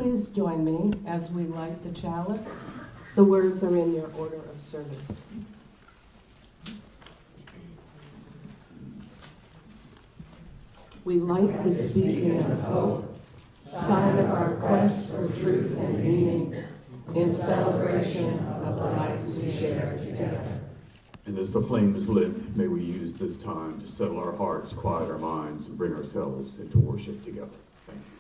please join me as we light the chalice? The words are in your order of service. We light this beacon of hope, sign of our quest for truth and meaning, in celebration of the life we share together. And as the flame is lit, may we use this time to settle our hearts, quiet our minds, and bring ourselves into worship together. Thank you.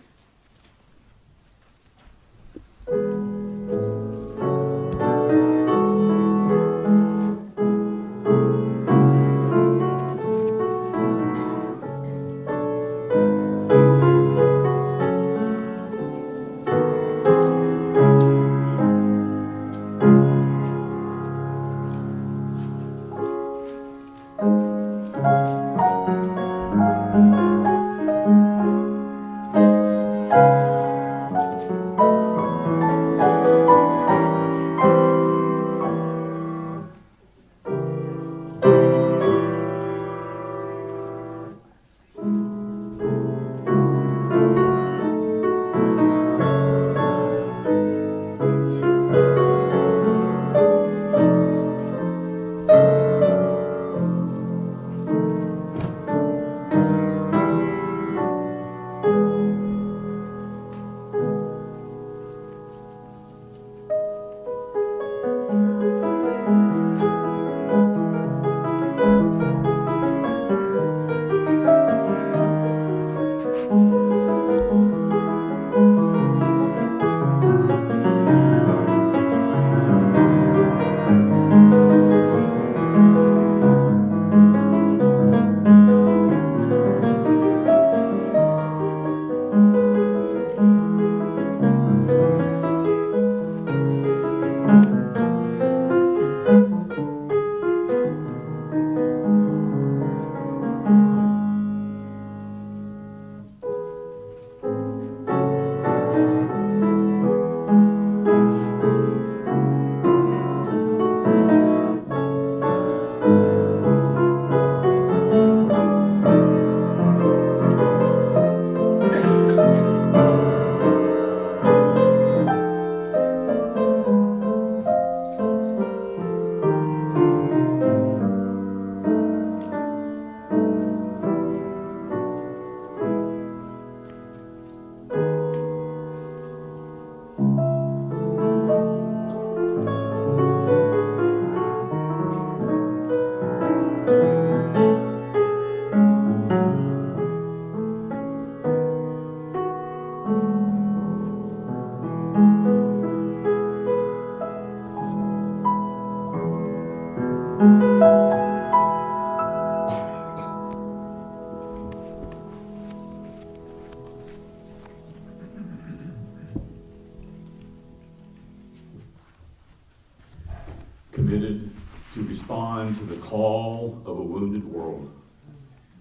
Committed to respond to the call of a wounded world.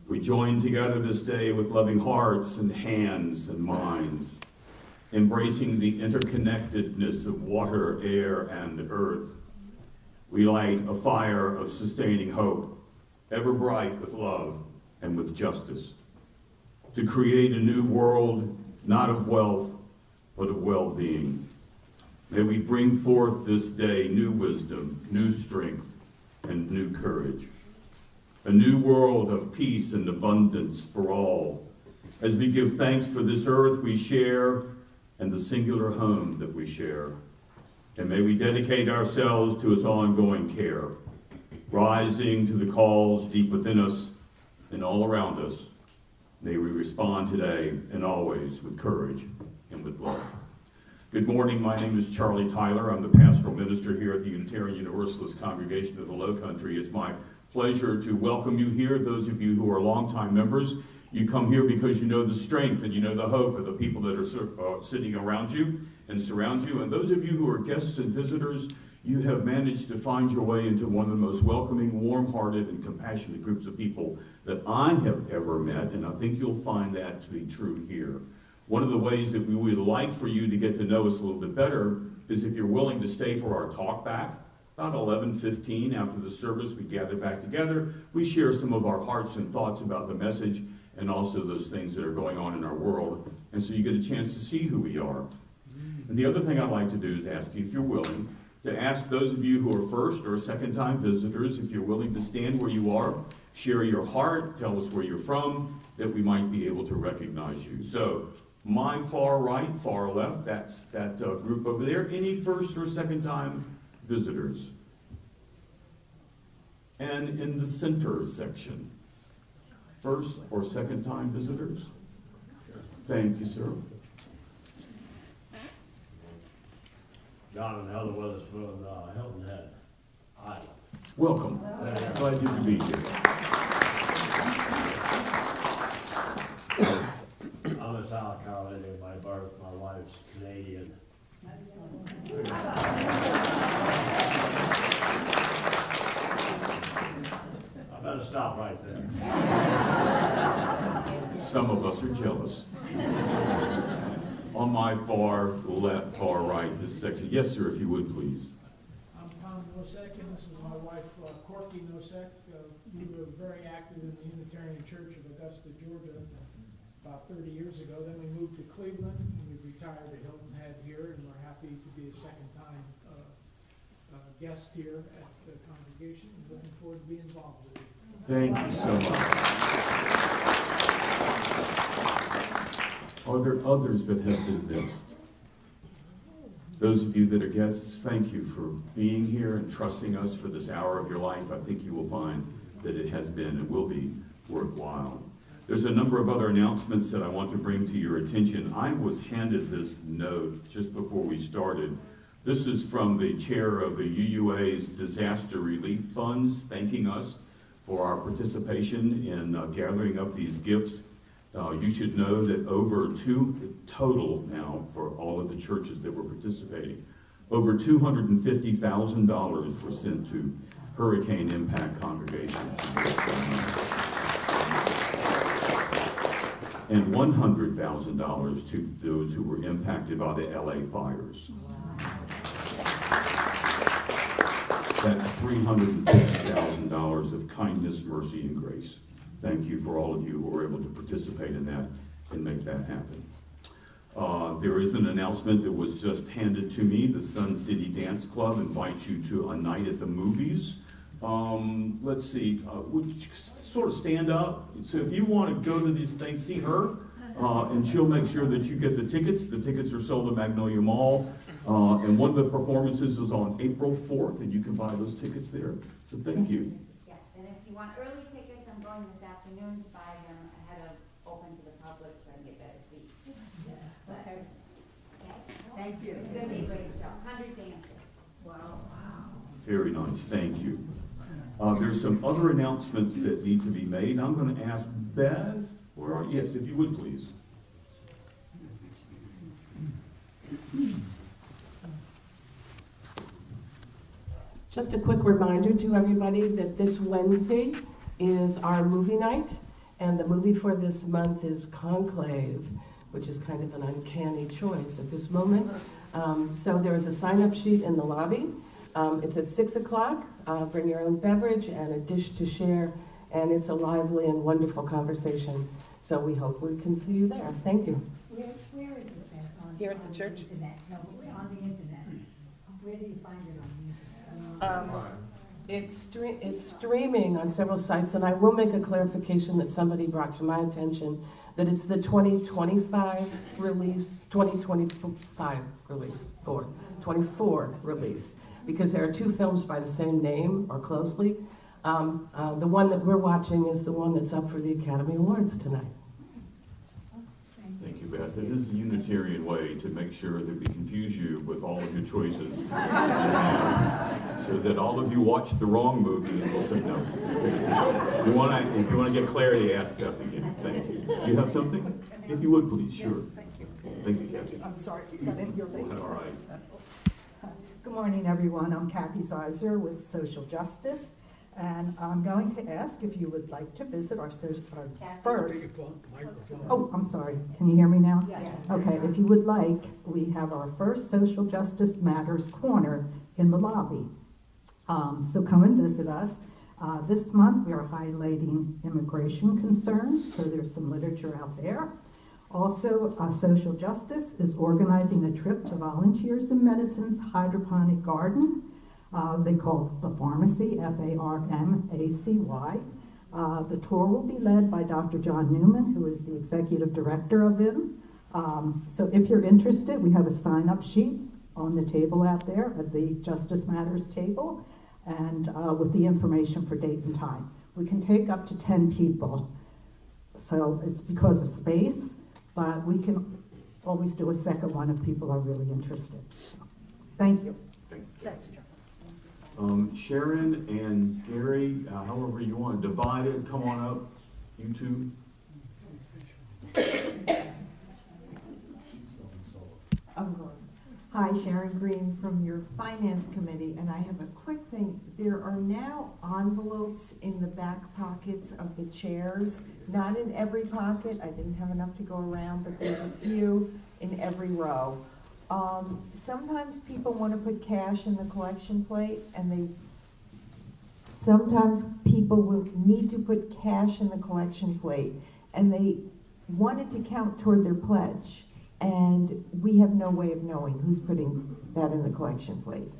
We join together this day with loving hearts and hands and minds, embracing the interconnectedness of water, air, and earth. We light a fire of sustaining hope, ever bright with love and with justice, to create a new world, not of wealth, but of well-being. May we bring forth this day new wisdom, new strength, and new courage. A new world of peace and abundance for all, as we give thanks for this earth we share and the singular home that we share. And may we dedicate ourselves to its ongoing care, rising to the calls deep within us and all around us. May we respond today and always with courage and with love. Good morning, my name is Charlie Tyler. I'm the pastoral minister here at the Unitarian Universalist Congregation of the Low Country. It's my pleasure to welcome you here. Those of you who are longtime members, you come here because you know the strength and you know the hope of the people that are sitting around you and surround you. And those of you who are guests and visitors, you have managed to find your way into one of the most welcoming, warm-hearted, and compassionate groups of people that I have ever met, and I think you'll find that to be true here. One of the ways that we would like for you to get to know us a little bit better is if you're willing to stay for our talk back. About 11:15 after the service, we gather back together. We share some of our hearts and thoughts about the message and also those things that are going on in our world. And so you get a chance to see who we are. And the other thing I'd like to do is ask you, if you're willing, to ask those of you who are first or second-time visitors, if you're willing to stand where you are, share your heart, tell us where you're from, that we might be able to recognize you. So, my far right, far left, that's that group over there. Any first or second-time visitors? And in the center section, first or second-time visitors? Thank you, sir. John and Heather Weatherspoon, Hilton Head. Hi. Welcome. Glad you could be here. I'm a South Carolinian by birth. My wife's Canadian. I better stop right there. Some of us are jealous. On my far left, far right, this section. Yes, sir, if you would, please. I'm Tom Nosek, and this is my wife, Corky Nosek. We were very active in the Unitarian Church of Augusta, Georgia, about 30 years ago. Then we moved to Cleveland, and we retired at Hilton Head here, and we're happy to be a second-time guest here at the congregation, and looking forward to being involved with you. Thank you so much. Are there others that have been missed? Those of you that are guests, thank you for being here and trusting us for this hour of your life. I think you will find that it has been and will be worthwhile. There's a number of other announcements that I want to bring to your attention. I was handed this note just before we started. This is from the chair of the UUA's Disaster Relief Funds, thanking us for our participation in gathering up these gifts. You should know that over total now for all of the churches that were participating, over $250,000 were sent to hurricane impact congregations. And $100,000 to those who were impacted by the LA fires. That's $350,000 of kindness, mercy, and grace. Thank you for all of you who were able to participate in that and make that happen. There is an announcement that was just handed to me. The Sun City Dance Club invites you to a night at the movies. Let's see, would you sort of stand up? So if you want to go to these things, see her, and she'll make sure that you get the tickets. The tickets are sold at Magnolia Mall. And one of the performances is on April 4th, and you can buy those tickets there. So thank you. Yes, and if you want early tickets, I'm going this afternoon to buy them ahead of open to the public so I can get better seats. Okay. Thank you. It's going to be a great show. 100 dances. Wow. Very nice, thank you. There's some other announcements that need to be made. I'm going to ask Beth, yes, if you would please. Just a quick reminder to everybody that this Wednesday is our movie night, and the movie for this month is Conclave, which is kind of an uncanny choice at this moment. So there is a sign-up sheet in the lobby. It's at 6 o'clock. Bring your own beverage and a dish to share, and it's a lively and wonderful conversation. So we hope we can see you there. Thank you. Where is it then? Here at the church? Internet. No, but we're on the internet. Where do you find it on the internet? It's streaming on several sites, and I will make a clarification that somebody brought to my attention, that it's the 2025 release, 2025 release, 24 release, because there are two films by the same name or closely. The one that we're watching is the one that's up for the Academy Awards tonight. Thank you, Beth. It is the Unitarian way to make sure that we confuse you with all of your choices, so that all of you watch the wrong movie and will take note. If you want to get clarity, ask Beth again. Thank you. Do you have something? If you would, please. Sure. Yes, thank you. Thank you, Kathy. I'm sorry, you got in here late. All right. Good morning, everyone. I'm Kathy Zeiser with Social Justice, and I'm going to ask if you would like to visit our first. Oh, I'm sorry. Can you hear me now? Yeah. Okay, if you would like, we have our first Social Justice Matters Corner in the lobby. So come and visit us. This month we are highlighting immigration concerns, so there's some literature out there. Also, Social Justice is organizing a trip to Volunteers in Medicine's hydroponic garden. They call it the Pharmacy, F-A-R-M-A-C-Y. The tour will be led by Dr. John Newman, who is the executive director of VIM. So if you're interested, we have a sign-up sheet on the table out there at the Justice Matters table, and with the information for date and time. We can take up to 10 people. So it's because of space, but we can always do a second one if people are really interested. Thank you. Thanks. Sharon and Gary, however you want to divide it, come on up, you two. Hi, Sharon Green from your Finance Committee, and I have a quick thing. There are now envelopes in the back pockets of the chairs, not in every pocket. I didn't have enough to go around, but there's a few in every row. Sometimes people want to put cash in the collection plate, and sometimes people will need to put cash in the collection plate, and they want it to count toward their pledge. And we have no way of knowing who's putting that in the collection plate.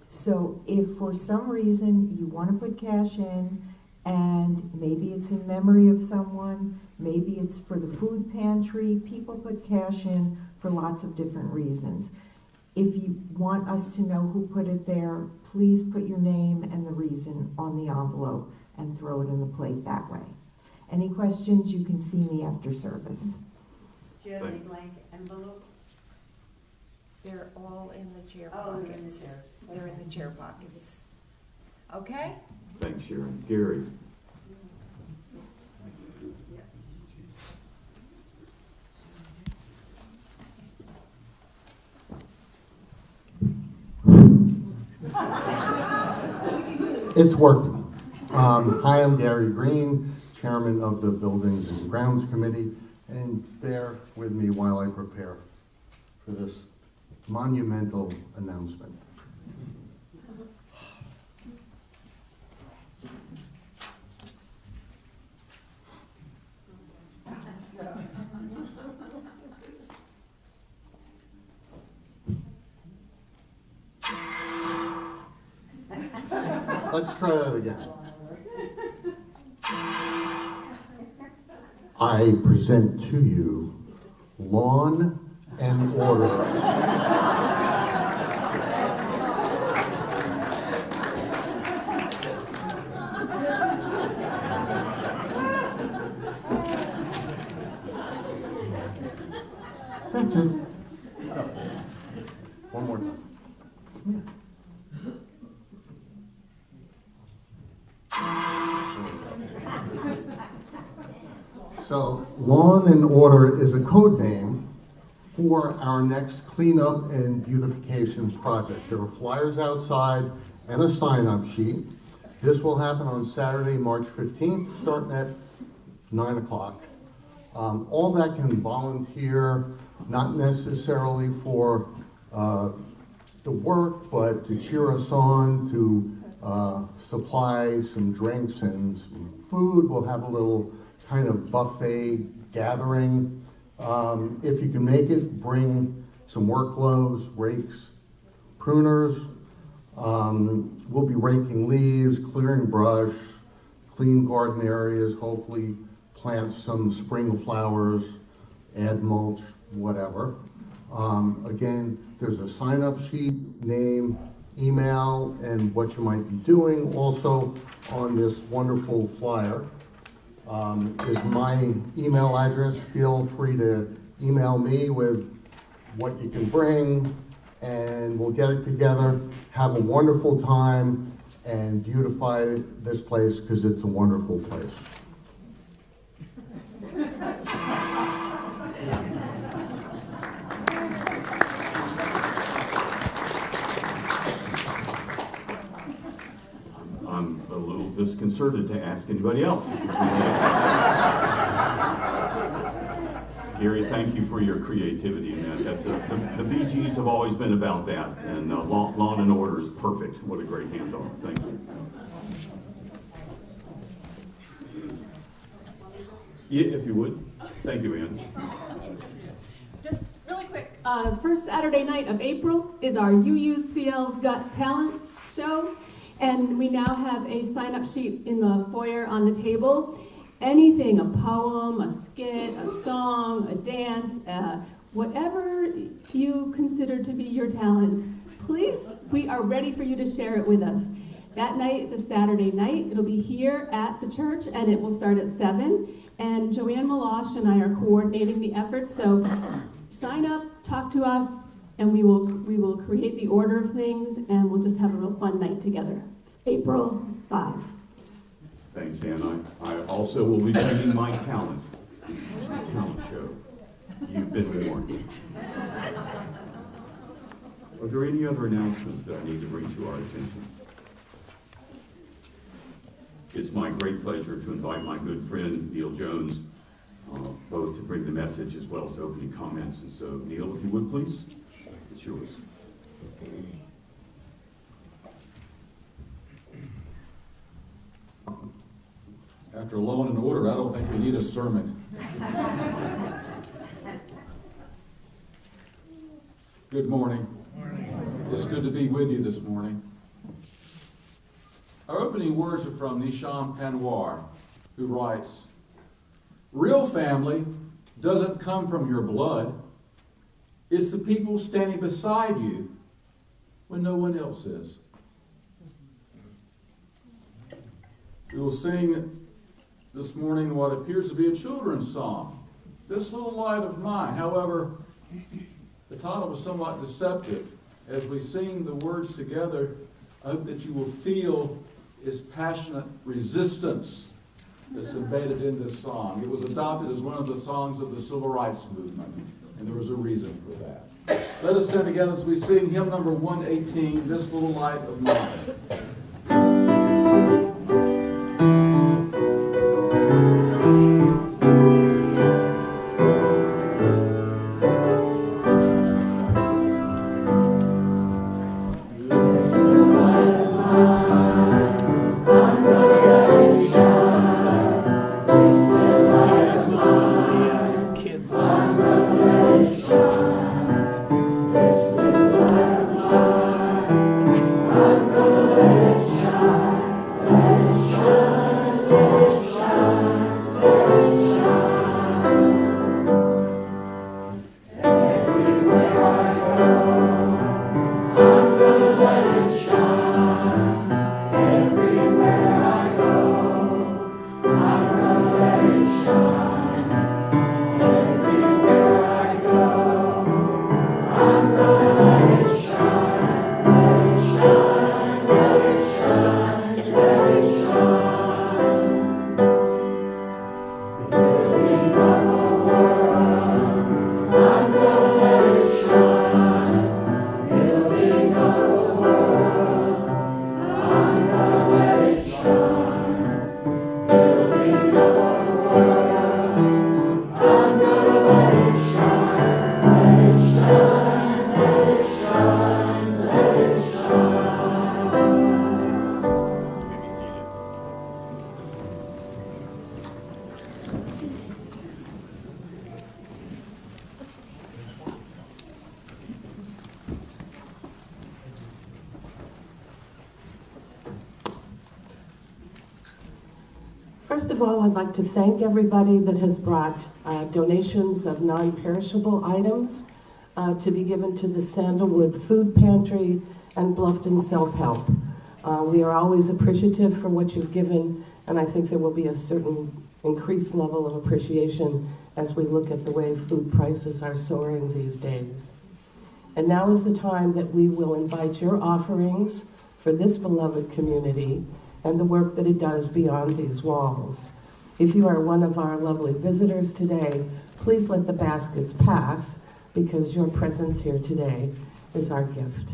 So if for some reason you want to put cash in, and maybe it's in memory of someone, maybe it's for the food pantry, people put cash in for lots of different reasons. If you want us to know who put it there, please put your name and the reason on the envelope and throw it in the plate that way. Any questions, you can see me after service. Do you have any blank envelope? They're all in the chair Oh, pockets. they're in the chair. They're in the chair pockets. Okay? Thanks, Sharon. Gary. It's working. Hi, I'm Gary Green, Chairman of the Buildings and Grounds Committee, and bear with me while I prepare for this monumental announcement. Let's try that again. I present to you Lawn and Order. That's it. One more time. So, Lawn and Order is a code name for our next cleanup and beautification project. There are flyers outside and a sign-up sheet. This will happen on Saturday, March 15th, starting at 9 o'clock. All that can volunteer, not necessarily for the work, but to cheer us on, to supply some drinks and some food. We'll have a little kind of buffet gathering. If you can make it, bring some work gloves, rakes, pruners. We'll be raking leaves, clearing brush, clean garden areas, hopefully plant some spring flowers, add mulch, whatever. Again, there's a sign-up sheet, name, email, and what you might be doing. Also on this wonderful flyer is my email address. Feel free to email me with what you can bring, and we'll get it together, have a wonderful time, and beautify this place because it's a wonderful place. I'm a little disconcerted to ask anybody else. Gary, thank you for your creativity in that. The BGs have always been about that, and Lawn and Order is perfect. What a great handoff. Thank you. Yeah, if you would. Thank you, Ann. First Saturday night of April is our UUCL's Got Talent show, and we now have a sign-up sheet in the foyer on the table. Anything, a poem, a skit, a song, a dance, whatever you consider to be your talent, please, we are ready for you to share it with us. That night, it's a Saturday night. It'll be here at the church, and it will start at 7. And Joanne Malosh and I are coordinating the effort, so sign up, talk to us, and we will create the order of things, and we'll just have a real fun night together. It's April 5. Thanks, Ann. I also will be bringing my talent show. You've been warned. Are there any other announcements that I need to bring to our attention? It's my great pleasure to invite my good friend, Neal Jones, both to bring the message as well as opening comments. And so, Neal, if you would, please, it's yours. After law and order, I don't think we need a sermon. Good morning. It's good to be with you this morning. Our opening words are from Nisham Panwar, who writes, "Real family doesn't come from your blood. It's the people standing beside you when no one else is." We will sing this morning what appears to be a children's song, "This Little Light of Mine." However, the title was somewhat deceptive. As we sing the words together, I hope that you will feel its passionate resistance that's embedded in this song. It was adopted as one of the songs of the Civil Rights Movement, and there was a reason for that. Let us stand together as we sing hymn number 118, "This Little Light of Mine." First of all, I'd like to thank everybody that has brought donations of non-perishable items to be given to the Sandalwood Food Pantry and Bluffton Self-Help. We are always appreciative for what you've given, and I think there will be a certain increased level of appreciation as we look at the way food prices are soaring these days. And now is the time that we will invite your offerings for this beloved community and the work that it does beyond these walls. If you are one of our lovely visitors today, please let the baskets pass, because your presence here today is our gift.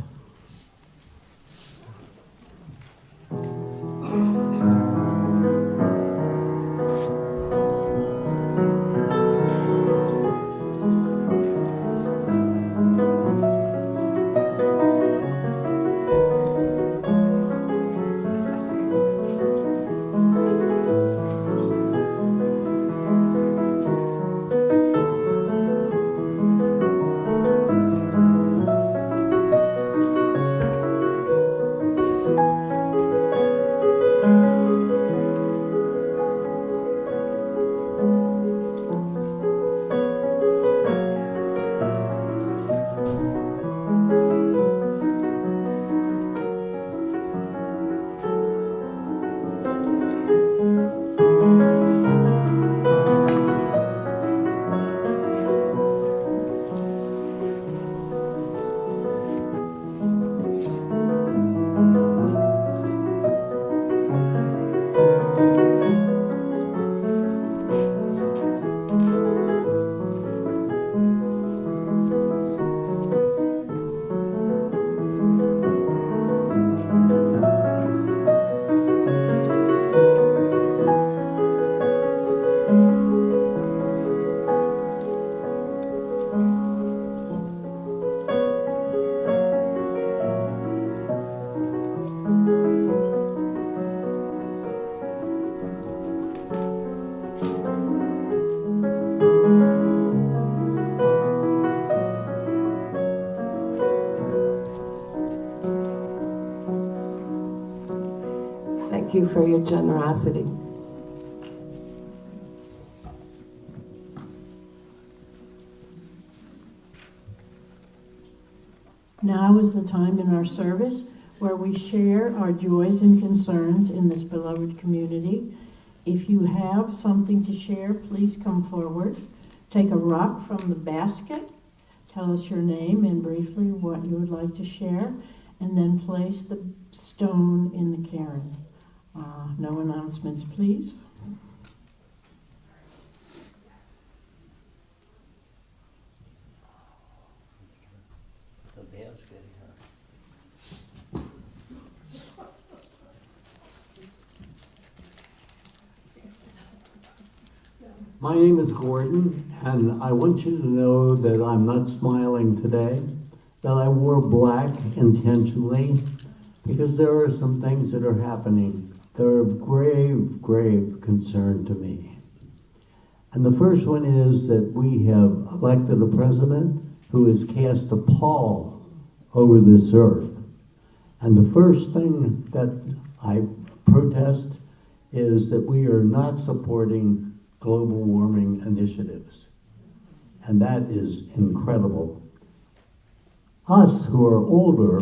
Thank you for your generosity. Now is the time in our service where we share our joys and concerns in this beloved community. If you have something to share, please come forward. Take a rock from the basket, tell us your name and briefly what you would like to share, and then place the stone in the cairn. No announcements, please. The basket here. My name is Gordon, and I want you to know that I'm not smiling today, that I wore black intentionally, because there are some things that are happening that are of grave, grave concern to me. And the first one is that we have elected a president who has cast a pall over this earth. And the first thing that I protest is that we are not supporting global warming initiatives. And that is incredible. Us who are older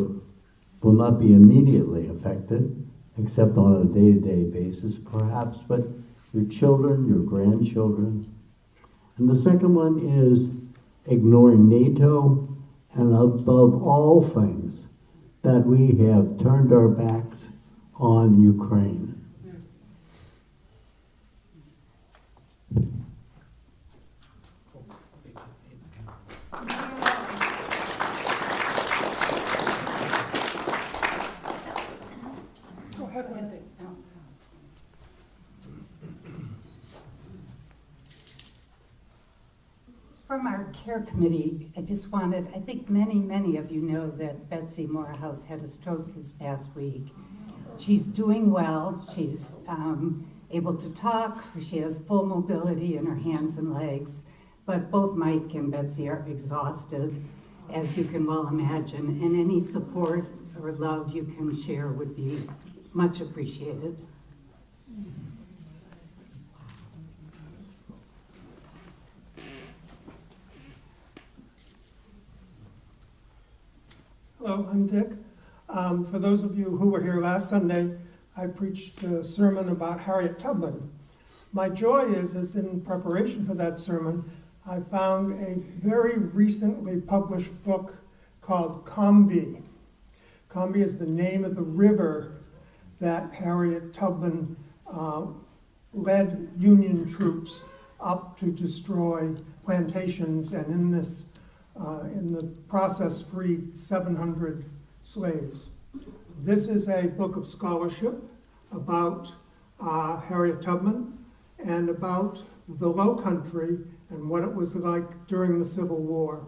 will not be immediately affected, except on a day-to-day basis perhaps, but your children, your grandchildren. And the second one is ignoring NATO, and above all things, that we have turned our backs on Ukraine. Go ahead, Wendy. From our care committee, I just wanted, I think many of you know that Betsy Morehouse had a stroke this past week. She's doing well. She's able to talk. She has full mobility in her hands and legs. But both Mike and Betsy are exhausted, as you can well imagine, and any support or love you can share would be much appreciated. Hello, I'm Dick. For those of you who were here last Sunday, I preached a sermon about Harriet Tubman. My joy is in preparation for that sermon, I found a very recently published book called Combie. Combie is the name of the river that Harriet Tubman led Union troops up to destroy plantations, and in the process freed 700 slaves. This is a book of scholarship about Harriet Tubman and about the Low Country and what it was like during the Civil War.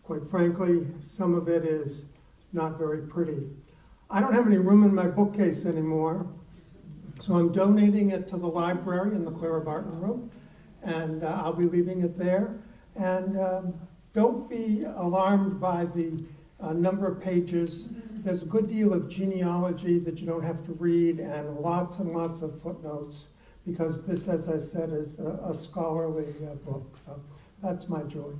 Quite frankly, some of it is not very pretty. I don't have any room in my bookcase anymore, so I'm donating it to the library in the Clara Barton Room, and I'll be leaving it there. And don't be alarmed by the number of pages. There's a good deal of genealogy that you don't have to read, and lots of footnotes, because this, as I said, is a scholarly book. So that's my joy.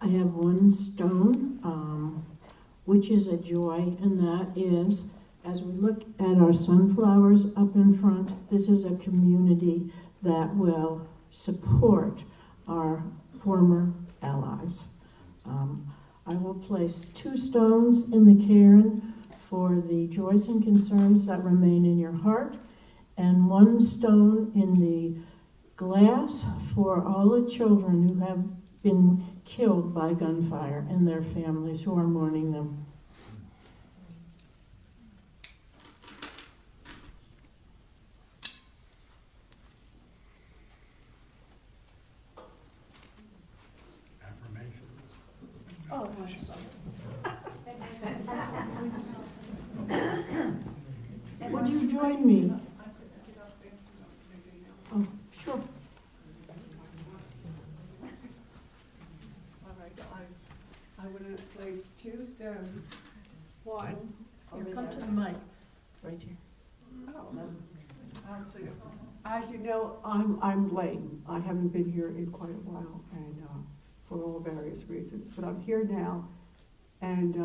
I have one stone, which is a joy, and that is, as we look at our sunflowers up in front, this is a community that will support our former allies. I will place 2 stones in the cairn for the joys and concerns that remain in your heart, and 1 stone in the glass for all the children who have been killed by gunfire and their families who are mourning them. Oh, I'm sorry. Would you join me? one. Here, come to the mic. Right here. As you know, I'm late. I haven't been here in quite a while, and for all various reasons. But I'm here now, and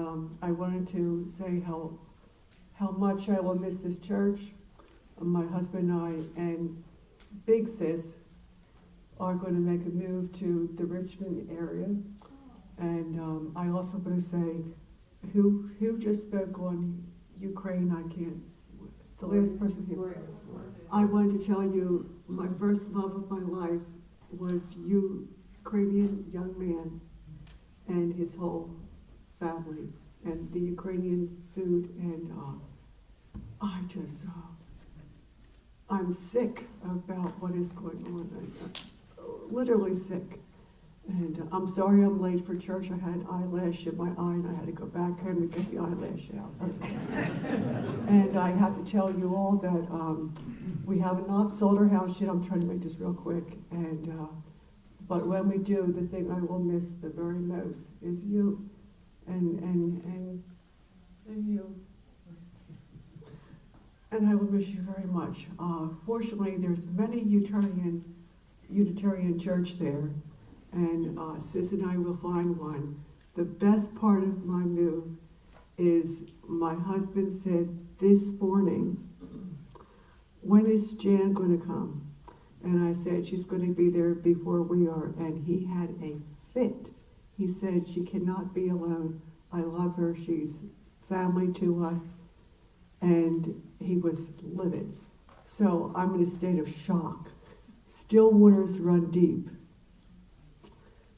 I wanted to say how much I will miss this church. My husband and I and Big Sis are going to make a move to the Richmond area, and I also want to say who just spoke on Ukraine. I can't. The last person here. I wanted to tell you, my first love of my life was Ukrainian young man and his whole family, and the Ukrainian food, and I'm sick about what is going on. I'm literally sick. And I'm sorry I'm late for church. I had eyelash in my eye and I had to go back home to get the eyelash out. And I have to tell you all that we have not sold our house yet. I'm trying to make this real quick. And but when we do, the thing I will miss the very most is you and you. And I will miss you very much. Fortunately, there's many Unitarian church there. And Sis and I will find one. The best part of my move is my husband said this morning, when is Jan going to come? And I said, she's going to be there before we are. And he had a fit. He said, she cannot be alone. I love her. She's family to us. And he was livid. So I'm in a state of shock. Still waters run deep.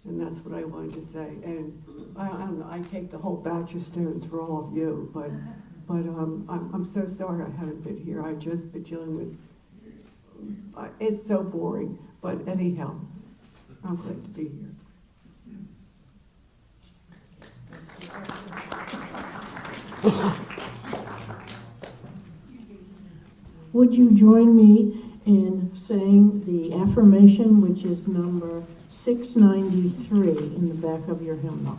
And that's what I wanted to say. And I don't know, I take the whole batch of stones for all of you, but I'm so sorry I haven't been here. I've just been dealing with, it's so boring. But anyhow, I'm glad to be here. Would you join me in saying the affirmation, which is number 693 in the back of your hymnal?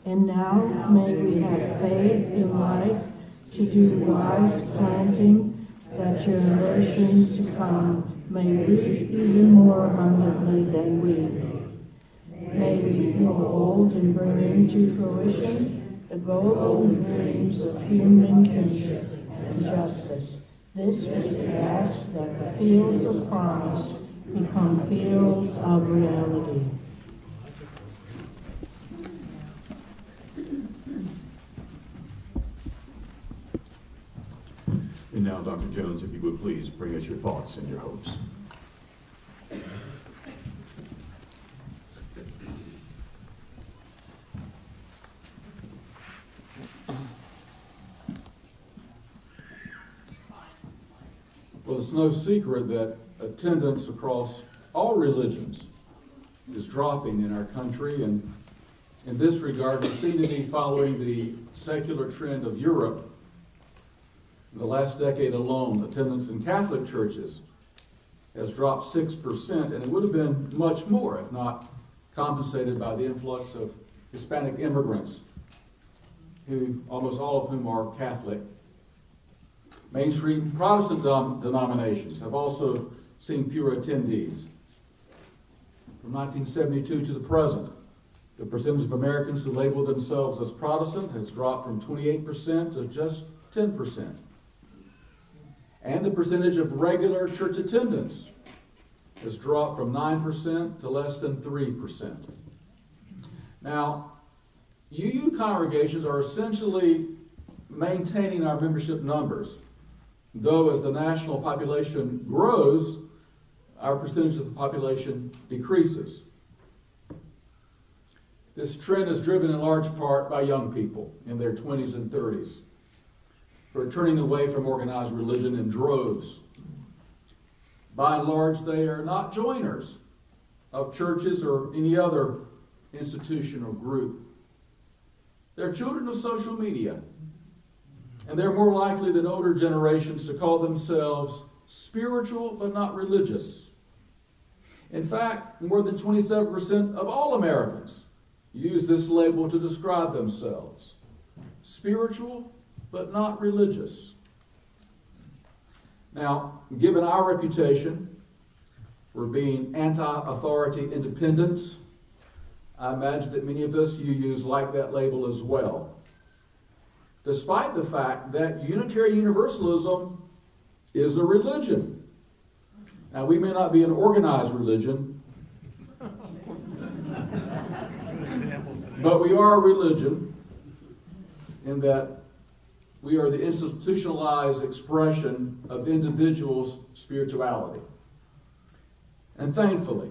And now may we have faith in life to do wise planting, that generations to come may reap even more abundantly than we. May we grow old and bring into fruition the golden dreams of human kinship and justice. This we ask, that the fields of promise become fields of reality. And now, Dr. Jones, if you would please bring us your thoughts and your hopes. Well, it's no secret that attendance across all religions is dropping in our country, and in this regard, we seem to be following the secular trend of Europe. In the last decade alone, attendance in Catholic churches has dropped 6%, and it would have been much more if not compensated by the influx of Hispanic immigrants, who almost all of whom are Catholic. Mainstream Protestant denominations have also seen fewer attendees. From 1972 to the present, the percentage of Americans who label themselves as Protestant has dropped from 28% to just 10%. And the percentage of regular church attendance has dropped from 9% to less than 3%. Now, UU congregations are essentially maintaining our membership numbers, though as the national population grows, our percentage of the population decreases. This trend is driven in large part by young people in their 20s and 30s who are turning away from organized religion in droves. By and large, they are not joiners of churches or any other institution or group. They're children of social media, and they're more likely than older generations to call themselves spiritual but not religious. In fact, more than 27% of all Americans use this label to describe themselves. Spiritual, but not religious. Now, given our reputation for being anti-authority independents, I imagine that many of us UUs like that label as well. Despite the fact that Unitarian Universalism is a religion. Now, we may not be an organized religion, but we are a religion in that we are the institutionalized expression of individuals' spirituality. And thankfully,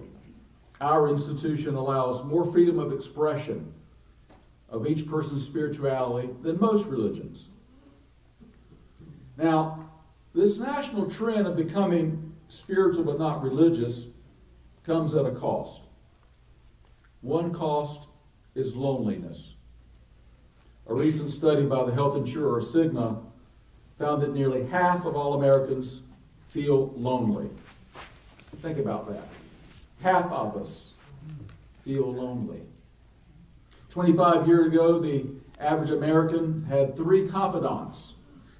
our institution allows more freedom of expression of each person's spirituality than most religions. Now, this national trend of becoming spiritual but not religious comes at a cost. One cost is loneliness. A recent study by the health insurer Cigna found that nearly half of all Americans feel lonely. Think about that. Half of us feel lonely. 25 years ago, the average American had 3 confidants,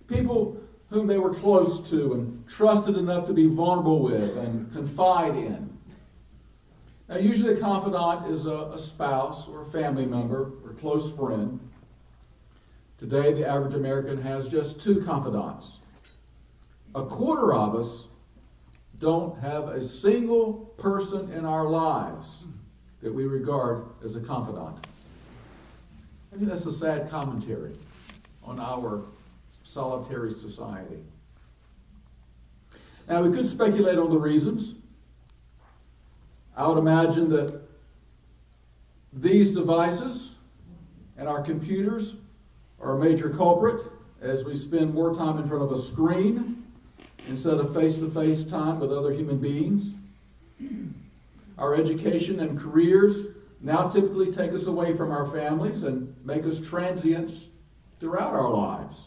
people whom they were close to and trusted enough to be vulnerable with and confide in. Now, usually a confidant is a spouse or a family member or close friend. Today, the average American has just 2 confidants. A quarter of us don't have a single person in our lives that we regard as a confidant. I think that's a sad commentary on our solitary society. Now, we could speculate on the reasons. I would imagine that these devices and our computers are a major culprit as we spend more time in front of a screen instead of face-to-face time with other human beings. Our education and careers now typically take us away from our families and make us transients throughout our lives.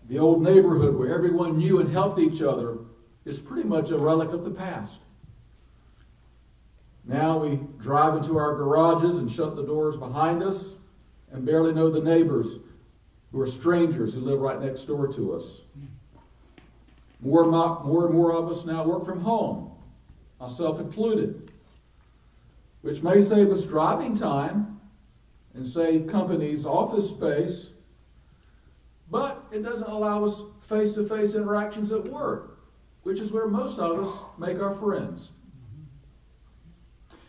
The old neighborhood where everyone knew and helped each other is pretty much a relic of the past. Now we drive into our garages and shut the doors behind us and barely know the neighbors who are strangers who live right next door to us. More and more of us now work from home, myself included, which may save us driving time and save companies office space, but it doesn't allow us face-to-face interactions at work, which is where most of us make our friends.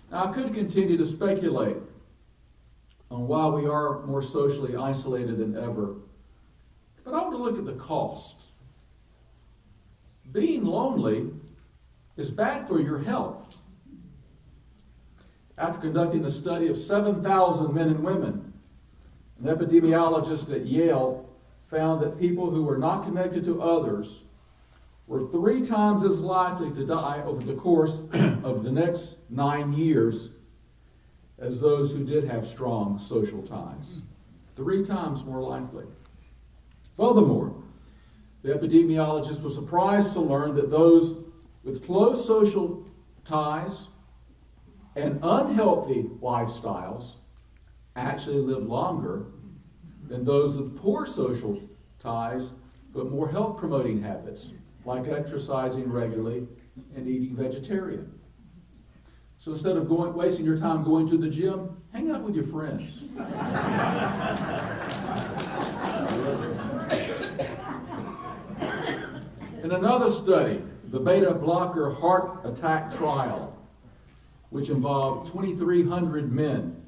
Now, I could continue to speculate on why we are more socially isolated than ever, but I want to look at the cost. Being lonely is bad for your health. After conducting a study of 7,000 men and women, an epidemiologist at Yale found that people who were not connected to others were 3 times as likely to die over the course of the next 9 years as those who did have strong social ties. 3 times more likely. Furthermore, the epidemiologist was surprised to learn that those with close social ties and unhealthy lifestyles actually live longer than those with poor social ties but more health-promoting habits, like exercising regularly and eating vegetarian. So instead of wasting your time going to the gym, hang out with your friends. In another study, the beta blocker heart attack trial, which involved 2,300 men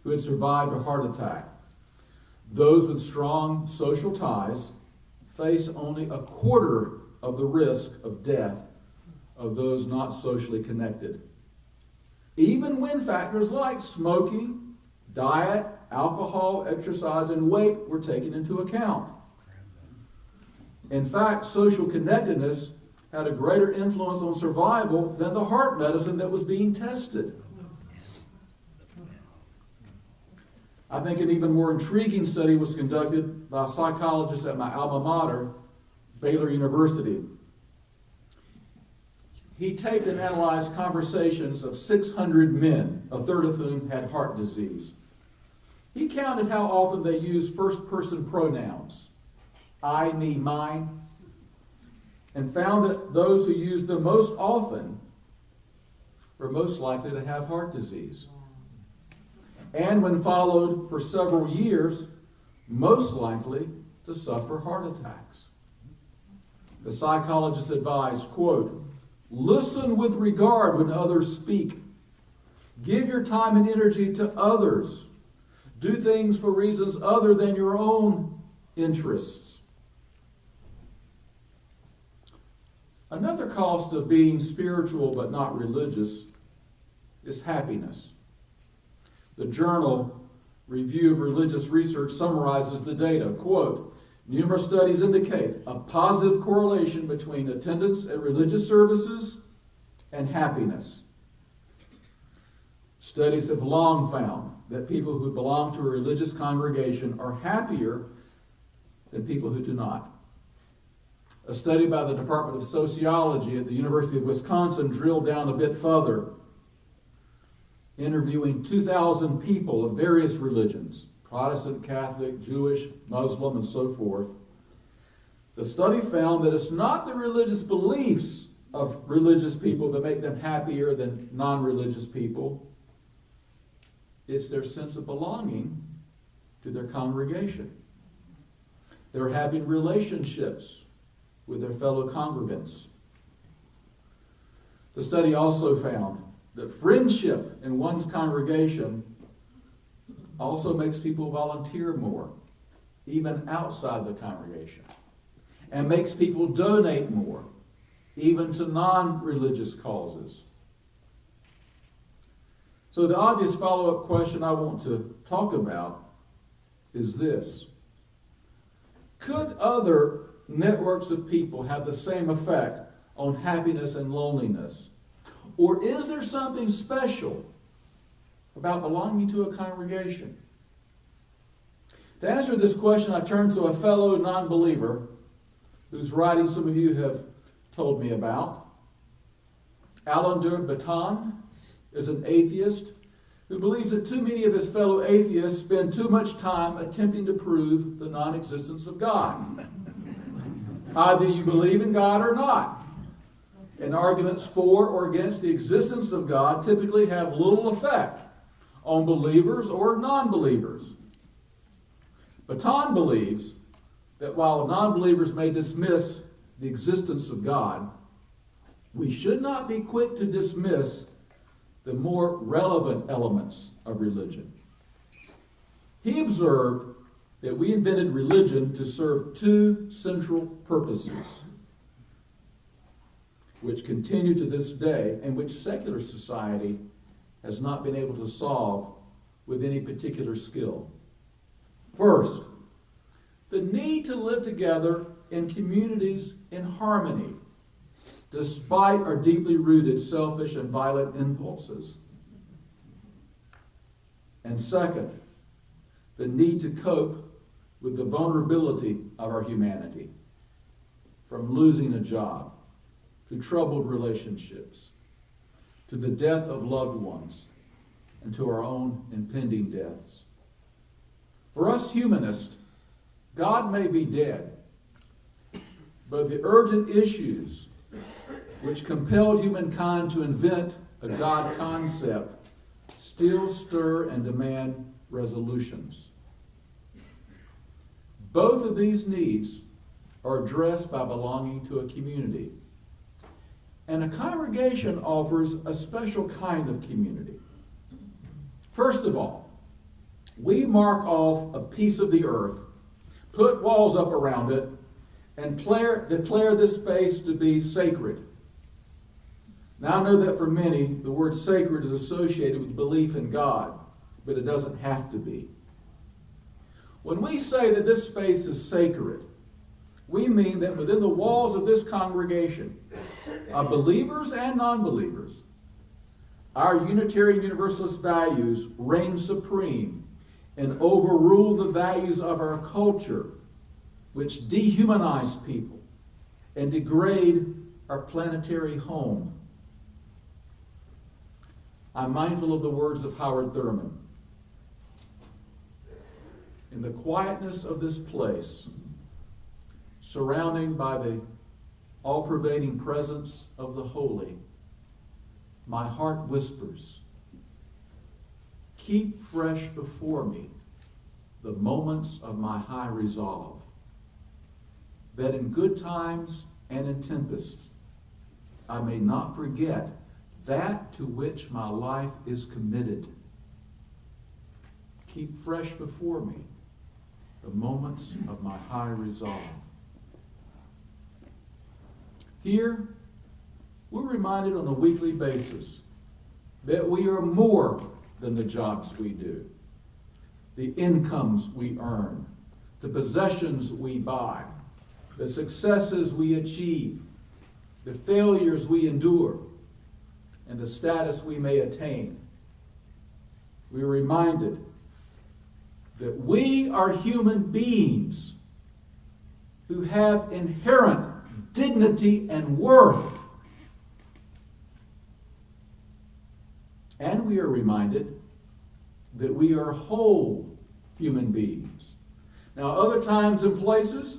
who had survived a heart attack, those with strong social ties face only a quarter of the risk of death of those not socially connected, even when factors like smoking, diet, alcohol, exercise, and weight were taken into account. In fact, social connectedness had a greater influence on survival than the heart medicine that was being tested. I think an even more intriguing study was conducted by psychologists at my alma mater, Baylor University. he taped and analyzed conversations of 600 men, a third of whom had heart disease. He counted how often they used first-person pronouns, I, me, mine, and found that those who used them most often were most likely to have heart disease. And when followed for several years, most likely to suffer heart attacks. The psychologist advised, quote, listen with regard when others speak. Give your time and energy to others. Do things for reasons other than your own interests. Another cost of being spiritual but not religious is happiness. The journal Review of Religious Research summarizes the data. Quote, numerous studies indicate a positive correlation between attendance at religious services and happiness. Studies have long found that people who belong to a religious congregation are happier than people who do not. A study by the Department of Sociology at the University of Wisconsin drilled down a bit further, interviewing 2,000 people of various religions, Protestant, Catholic, Jewish, Muslim, and so forth. The study found that it's not the religious beliefs of religious people that make them happier than non-religious people. It's their sense of belonging to their congregation. They're having relationships with their fellow congregants. The study also found that friendship in one's congregation also makes people volunteer more, even outside the congregation, and makes people donate more, even to non-religious causes. So the obvious follow-up question I want to talk about is this. Could other networks of people have the same effect on happiness and loneliness? Or is there something special about belonging to a congregation? To answer this question, I turn to a fellow non-believer whose writing some of you have told me about. Alain de Botton is an atheist who believes that too many of his fellow atheists spend too much time attempting to prove the non-existence of God. Either you believe in God or not. And arguments for or against the existence of God typically have little effect on believers or non-believers. Botton believes that while non-believers may dismiss the existence of God, we should not be quick to dismiss the more relevant elements of religion. He observed that we invented religion to serve two central purposes, which continue to this day and which secular society has not been able to solve with any particular skill. First, the need to live together in communities in harmony, despite our deeply rooted selfish and violent impulses. And second, the need to cope with the vulnerability of our humanity, from losing a job, to troubled relationships, to the death of loved ones, and to our own impending deaths. For us humanists, God may be dead, but the urgent issues which compelled humankind to invent a God concept still stir and demand resolutions. Both of these needs are addressed by belonging to a community. And a congregation offers a special kind of community. First of all, we mark off a piece of the earth, put walls up around it, and declare this space to be sacred. Now I know that for many, the word sacred is associated with belief in God, but it doesn't have to be. When we say that this space is sacred, we mean that within the walls of this congregation, of believers and non-believers, our Unitarian Universalist values reign supreme and overrule the values of our culture, which dehumanize people and degrade our planetary home. I'm mindful of the words of Howard Thurman. In the quietness of this place, surrounded by the all-pervading presence of the holy, my heart whispers, keep fresh before me the moments of my high resolve, that in good times and in tempests I may not forget that to which my life is committed. Keep fresh before me the moments of my high resolve. Here, we're reminded on a weekly basis that we are more than the jobs we do, the incomes we earn, the possessions we buy, the successes we achieve, the failures we endure, and the status we may attain. We are reminded that we are human beings who have inherent dignity and worth. And we are reminded that we are whole human beings. Now, other times and places,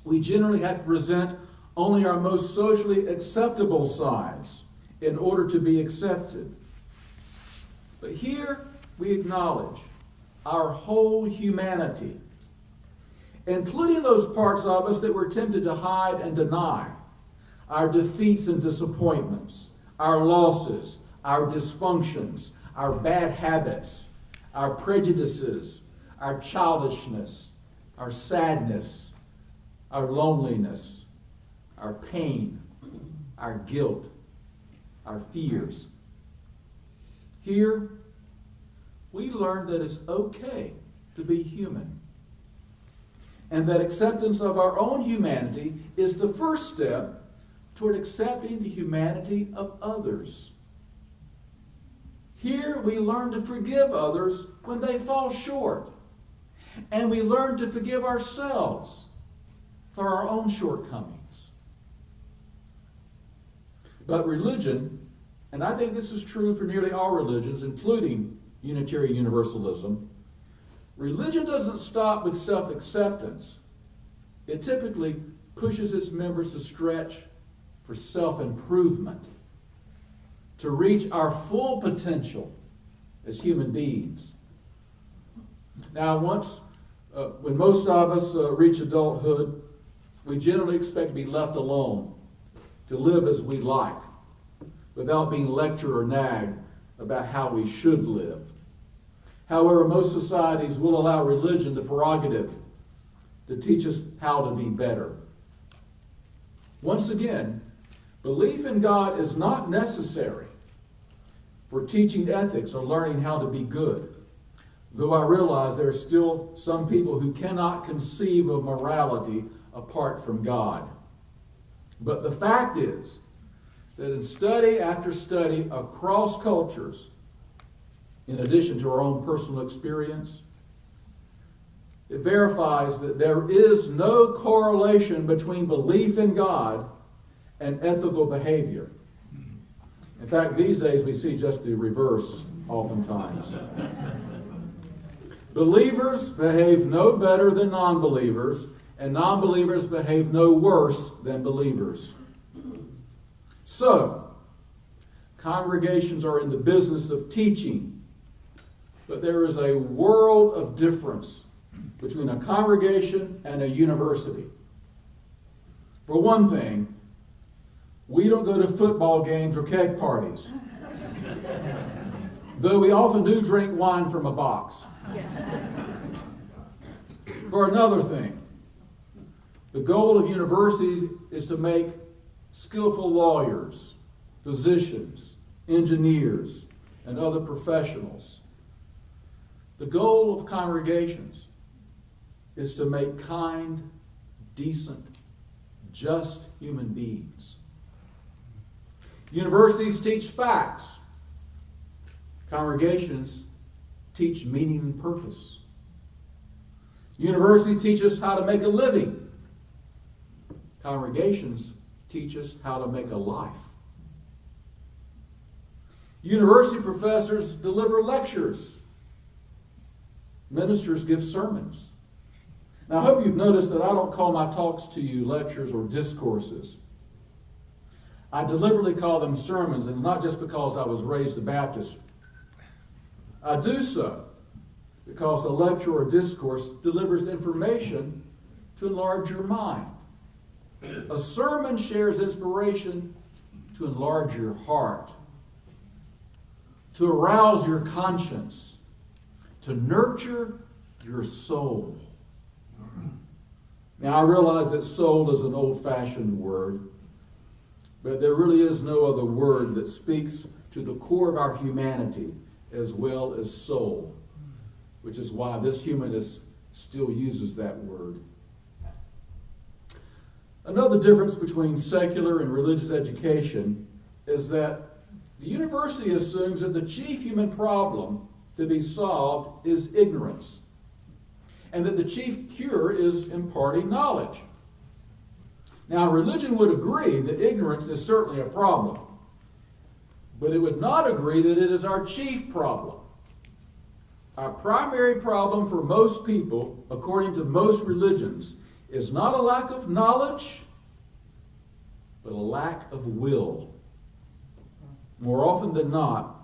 we generally have to present only our most socially acceptable sides in order to be accepted. But here we acknowledge our whole humanity, including those parts of us that we're tempted to hide and deny, our defeats and disappointments, our losses, our dysfunctions, our bad habits, our prejudices, our childishness, our sadness, our loneliness, our pain, our guilt, our fears. Here, we learn that it's okay to be human, and that acceptance of our own humanity is the first step toward accepting the humanity of others. Here, we learn to forgive others when they fall short, and we learn to forgive ourselves for our own shortcomings. But religion, and I think this is true for nearly all religions, including Unitarian Universalism, religion doesn't stop with self-acceptance. It typically pushes its members to stretch for self-improvement, to reach our full potential as human beings. Now, when most of us reach adulthood, we generally expect to be left alone, to live as we like, without being lectured or nagged about how we should live. However, most societies will allow religion the prerogative to teach us how to be better. Once again, belief in God is not necessary for teaching ethics or learning how to be good, though I realize there are still some people who cannot conceive of morality apart from God. But the fact is that in study after study across cultures, in addition to our own personal experience, it verifies that there is no correlation between belief in God and ethical behavior. In fact, these days we see just the reverse oftentimes. Believers behave no better than non-believers, and non-believers behave no worse than believers. So, congregations are in the business of teaching, but there is a world of difference between a congregation and a university. For one thing, we don't go to football games or keg parties, though we often do drink wine from a box. For another thing, the goal of universities is to make skillful lawyers, physicians, engineers, and other professionals. The goal of congregations is to make kind, decent, just human beings. Universities teach facts. Congregations teach meaning and purpose. University teaches us how to make a living. Congregations teach us how to make a life. University professors deliver lectures. Ministers give sermons. Now, I hope you've noticed that I don't call my talks to you lectures or discourses. I deliberately call them sermons, and not just because I was raised a Baptist. I do so because a lecture or discourse delivers information to enlarge your mind. A sermon shares inspiration to enlarge your heart, to arouse your conscience, to nurture your soul. Now, I realize that soul is an old-fashioned word, but there really is no other word that speaks to the core of our humanity as well as soul, which is why this humanist still uses that word. Another difference between secular and religious education is that the university assumes that the chief human problem to be solved is ignorance, and that the chief cure is imparting knowledge. Now, religion would agree that ignorance is certainly a problem, but it would not agree that it is our chief problem. Our primary problem for most people, according to most religions, is not a lack of knowledge, but a lack of will. More often than not,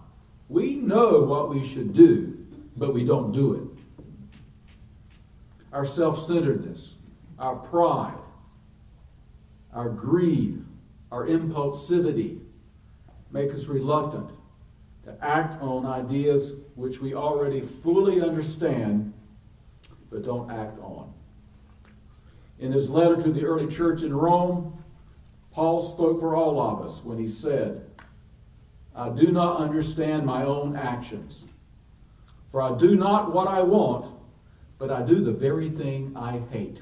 we know what we should do, but we don't do it. Our self-centeredness, our pride, our greed, our impulsivity make us reluctant to act on ideas which we already fully understand but don't act on. In his letter to the early church in Rome, Paul spoke for all of us when he said, "I do not understand my own actions, for I do not what I want, but I do the very thing I hate."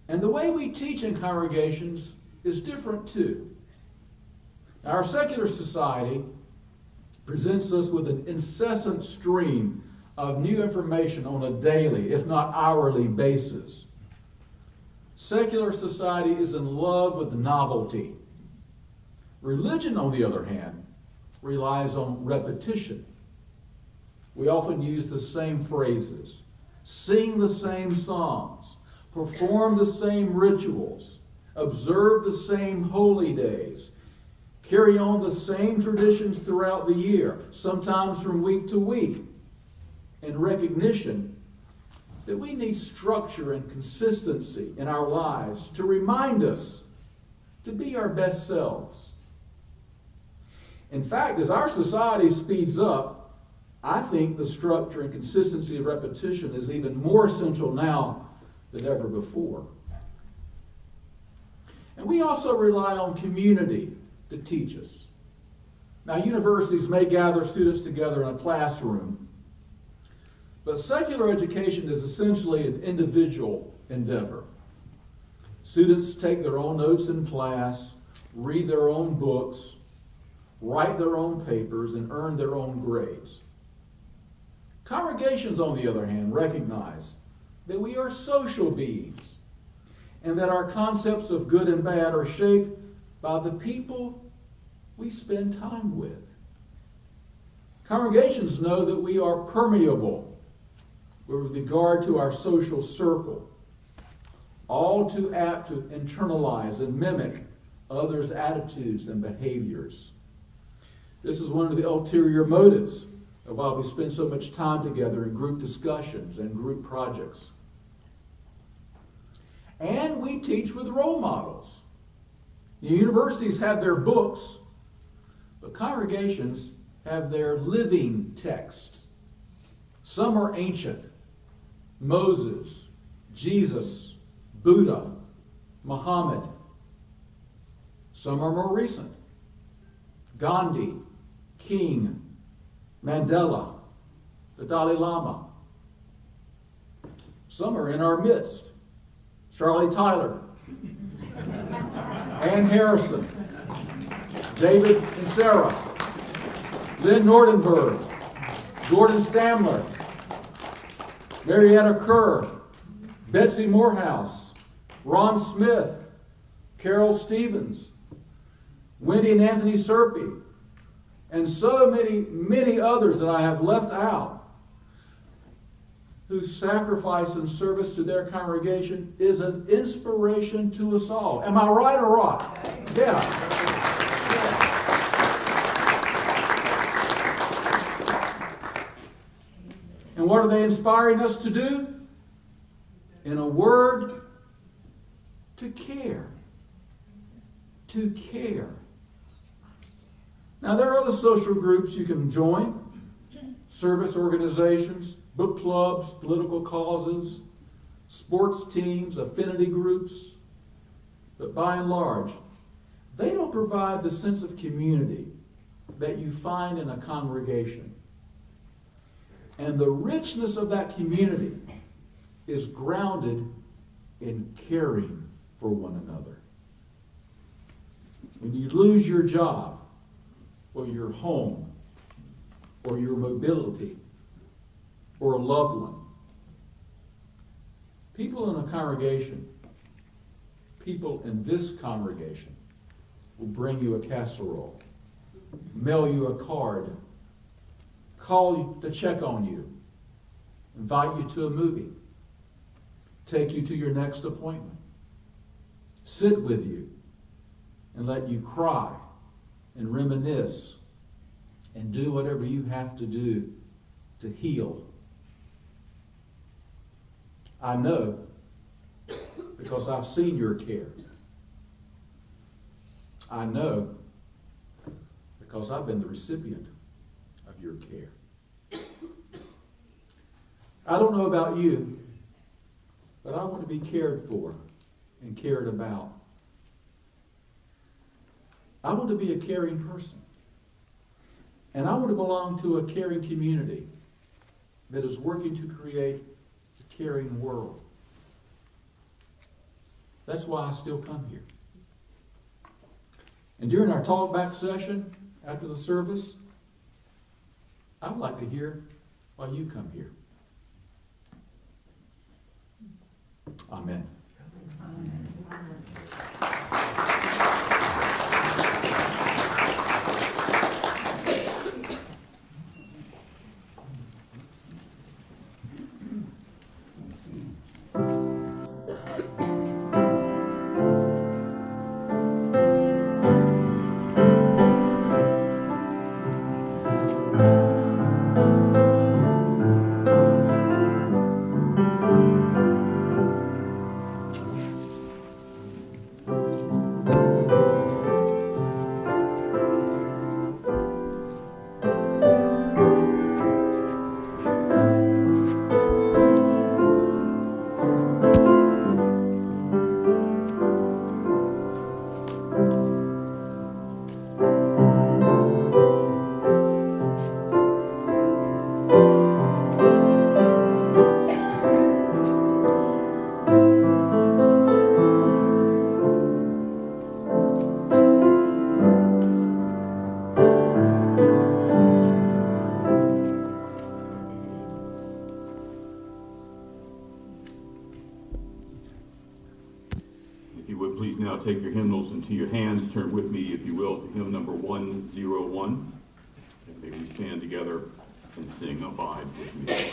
And the way we teach in congregations is different too. Our secular society presents us with an incessant stream of new information on a daily, if not hourly, basis. Secular society is in love with novelty. Religion, on the other hand, relies on repetition. We often use the same phrases, sing the same songs, perform the same rituals, observe the same holy days, carry on the same traditions throughout the year, sometimes from week to week, in recognition that we need structure and consistency in our lives to remind us to be our best selves. In fact, as our society speeds up, I think the structure and consistency of repetition is even more essential now than ever before. And we also rely on community to teach us. Now, universities may gather students together in a classroom, but secular education is essentially an individual endeavor. Students take their own notes in class, read their own books, write their own papers, and earn their own grades. Congregations, on the other hand, recognize that we are social beings and that our concepts of good and bad are shaped by the people we spend time with. Congregations know that we are permeable with regard to our social circle, all too apt to internalize and mimic others' attitudes and behaviors. This is one of the ulterior motives of why we spend so much time together in group discussions and group projects. And we teach with role models. The universities have their books, but congregations have their living texts. Some are ancient: Moses, Jesus, Buddha, Muhammad. Some are more recent: Gandhi, King, Mandela, the Dalai Lama. Some are in our midst: Charlie Tyler, Ann Harrison, David and Sarah, Lynn Nordenberg, Gordon Stamler, Marietta Kerr, Betsy Morehouse, Ron Smith, Carol Stevens, Wendy and Anthony Serpy, and so many, many others that I have left out, whose sacrifice and service to their congregation is an inspiration to us all. Am I right or wrong? Yeah. And what are they inspiring us to do? In a word, to care. To care. Now, there are other social groups you can join, service organizations, book clubs, political causes, sports teams, affinity groups. But by and large, they don't provide the sense of community that you find in a congregation. And the richness of that community is grounded in caring for one another. When you lose your job, or your home, or your mobility, or a loved one, people in a congregation, people in this congregation, will bring you a casserole, mail you a card, call you to check on you, invite you to a movie, take you to your next appointment, sit with you, and let you cry and reminisce and do whatever you have to do to heal. I know because I've seen your care. I know because I've been the recipient of your care. I don't know about you, but I want to be cared for and cared about. I want to be a caring person. And I want to belong to a caring community that is working to create a caring world. That's why I still come here. And during our talk back session after the service, I'd like to hear why you come here. Amen. Take your hymnals into your hands. Turn with me, if you will, to hymn number 101. And may we stand together and sing Abide with Me.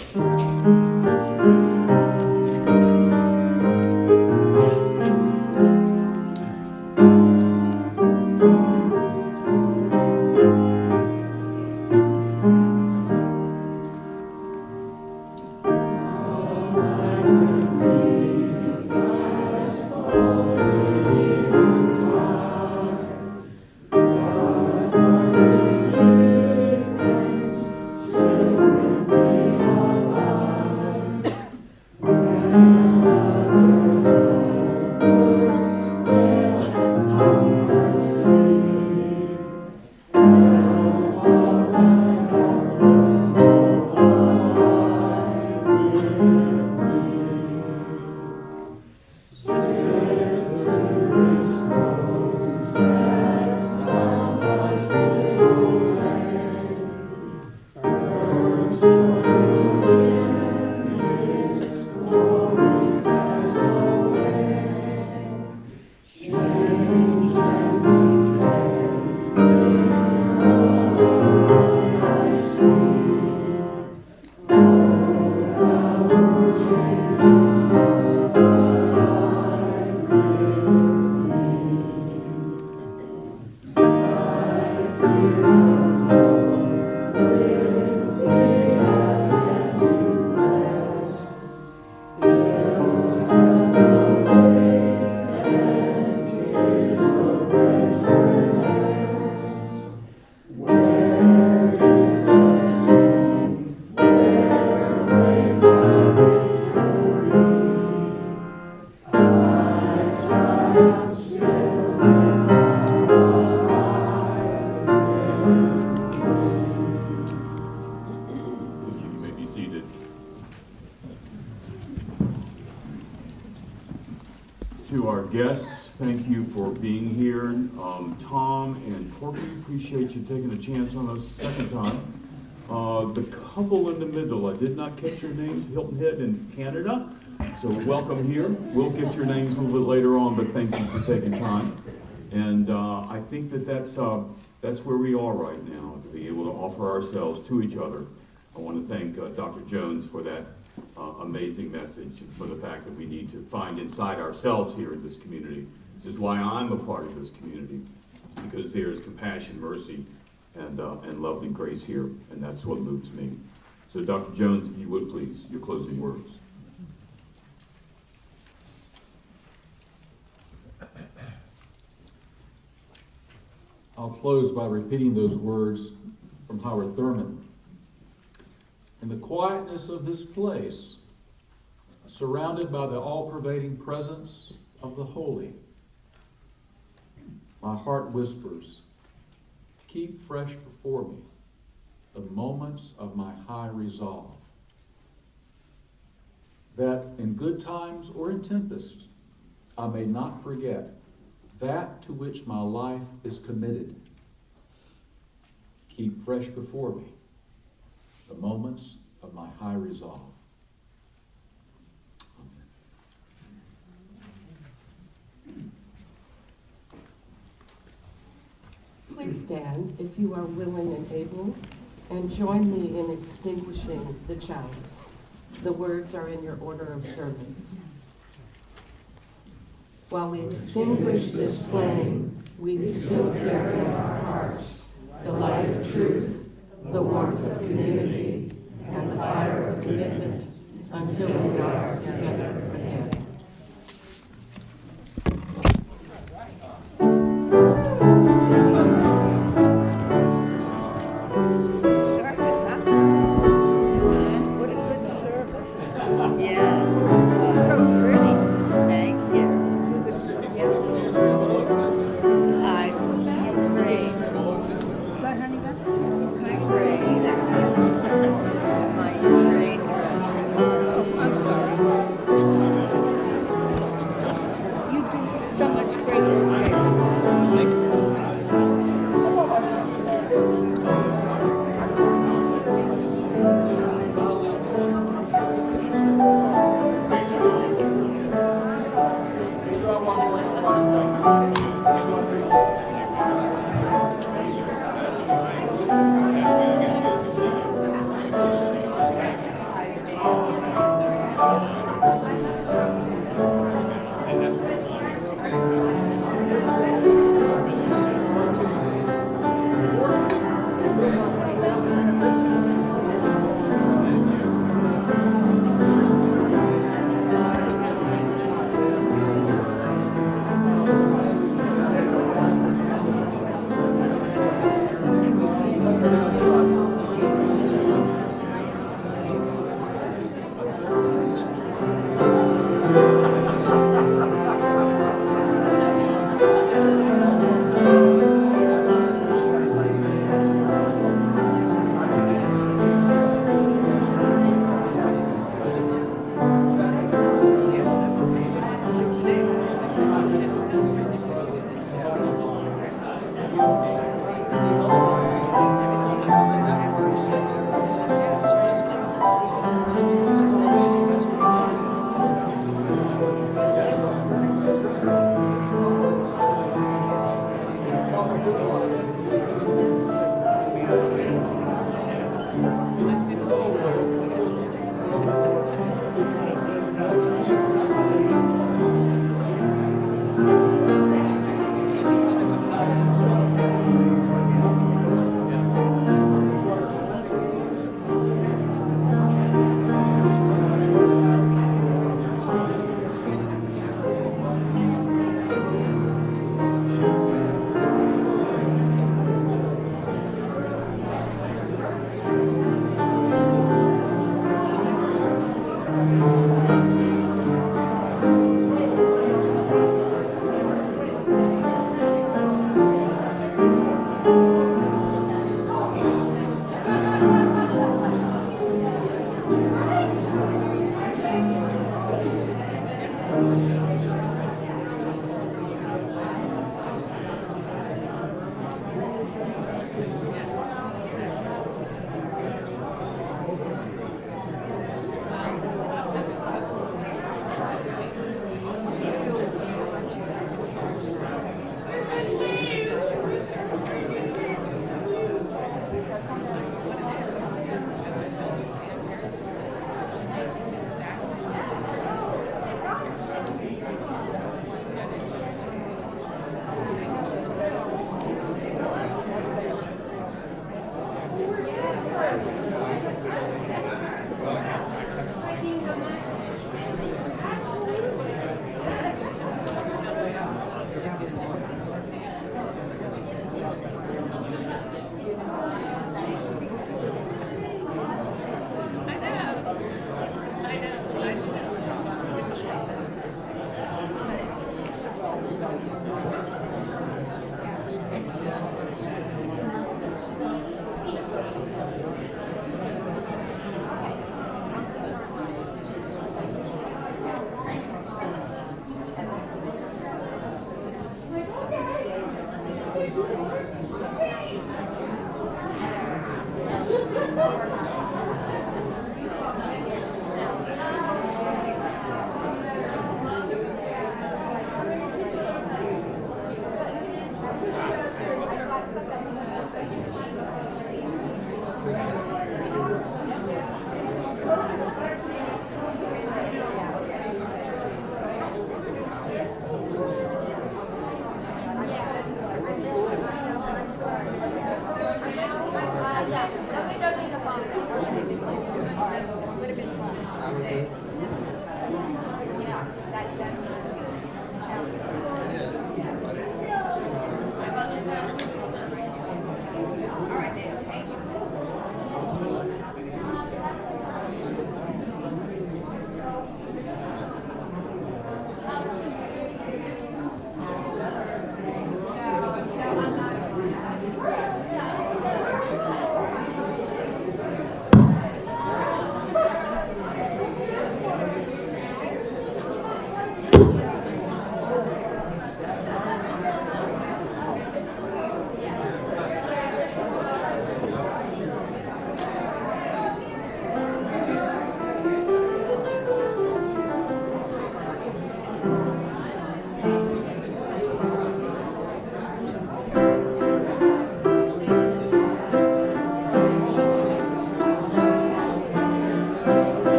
to our guests. Thank you for being here. Tom and Corky, appreciate you taking a chance on us a second time. The couple in the middle, I did not catch your names, Hilton Head in Canada. So welcome here. We'll get your names a little bit later on, but thank you for taking time. And I think that's where we are right now, to be able to offer ourselves to each other. I want to thank Dr. Jones for that amazing message, and for the fact that we need to find inside ourselves here in this community. This is why I'm a part of this community, because there is compassion, mercy, and love and grace here, and that's what moves me. So Dr. Jones, if you would please, your closing words. I'll close by repeating those words from Howard Thurman. In the quietness of this place, surrounded by the all-pervading presence of the holy, my heart whispers, keep fresh before me the moments of my high resolve, that in good times or in tempest, I may not forget that to which my life is committed. Keep fresh before me the moments of my high resolve. Please stand if you are willing and able, and join me in extinguishing the chalice. The words are in your order of service. While we extinguish this flame, we still carry in our hearts the light of truth, the warmth of community, and the fire of commitment, until we are together again. Service, huh? What a good service. Yeah. So pretty. Thank you. I agree. What, honey, I agree. That's my Ukraine. Oh, I'm sorry.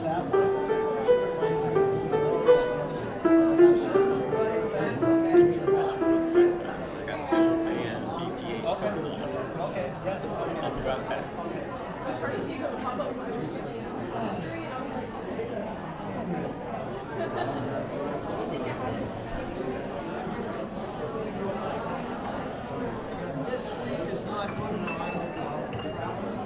This week is not good for traveling.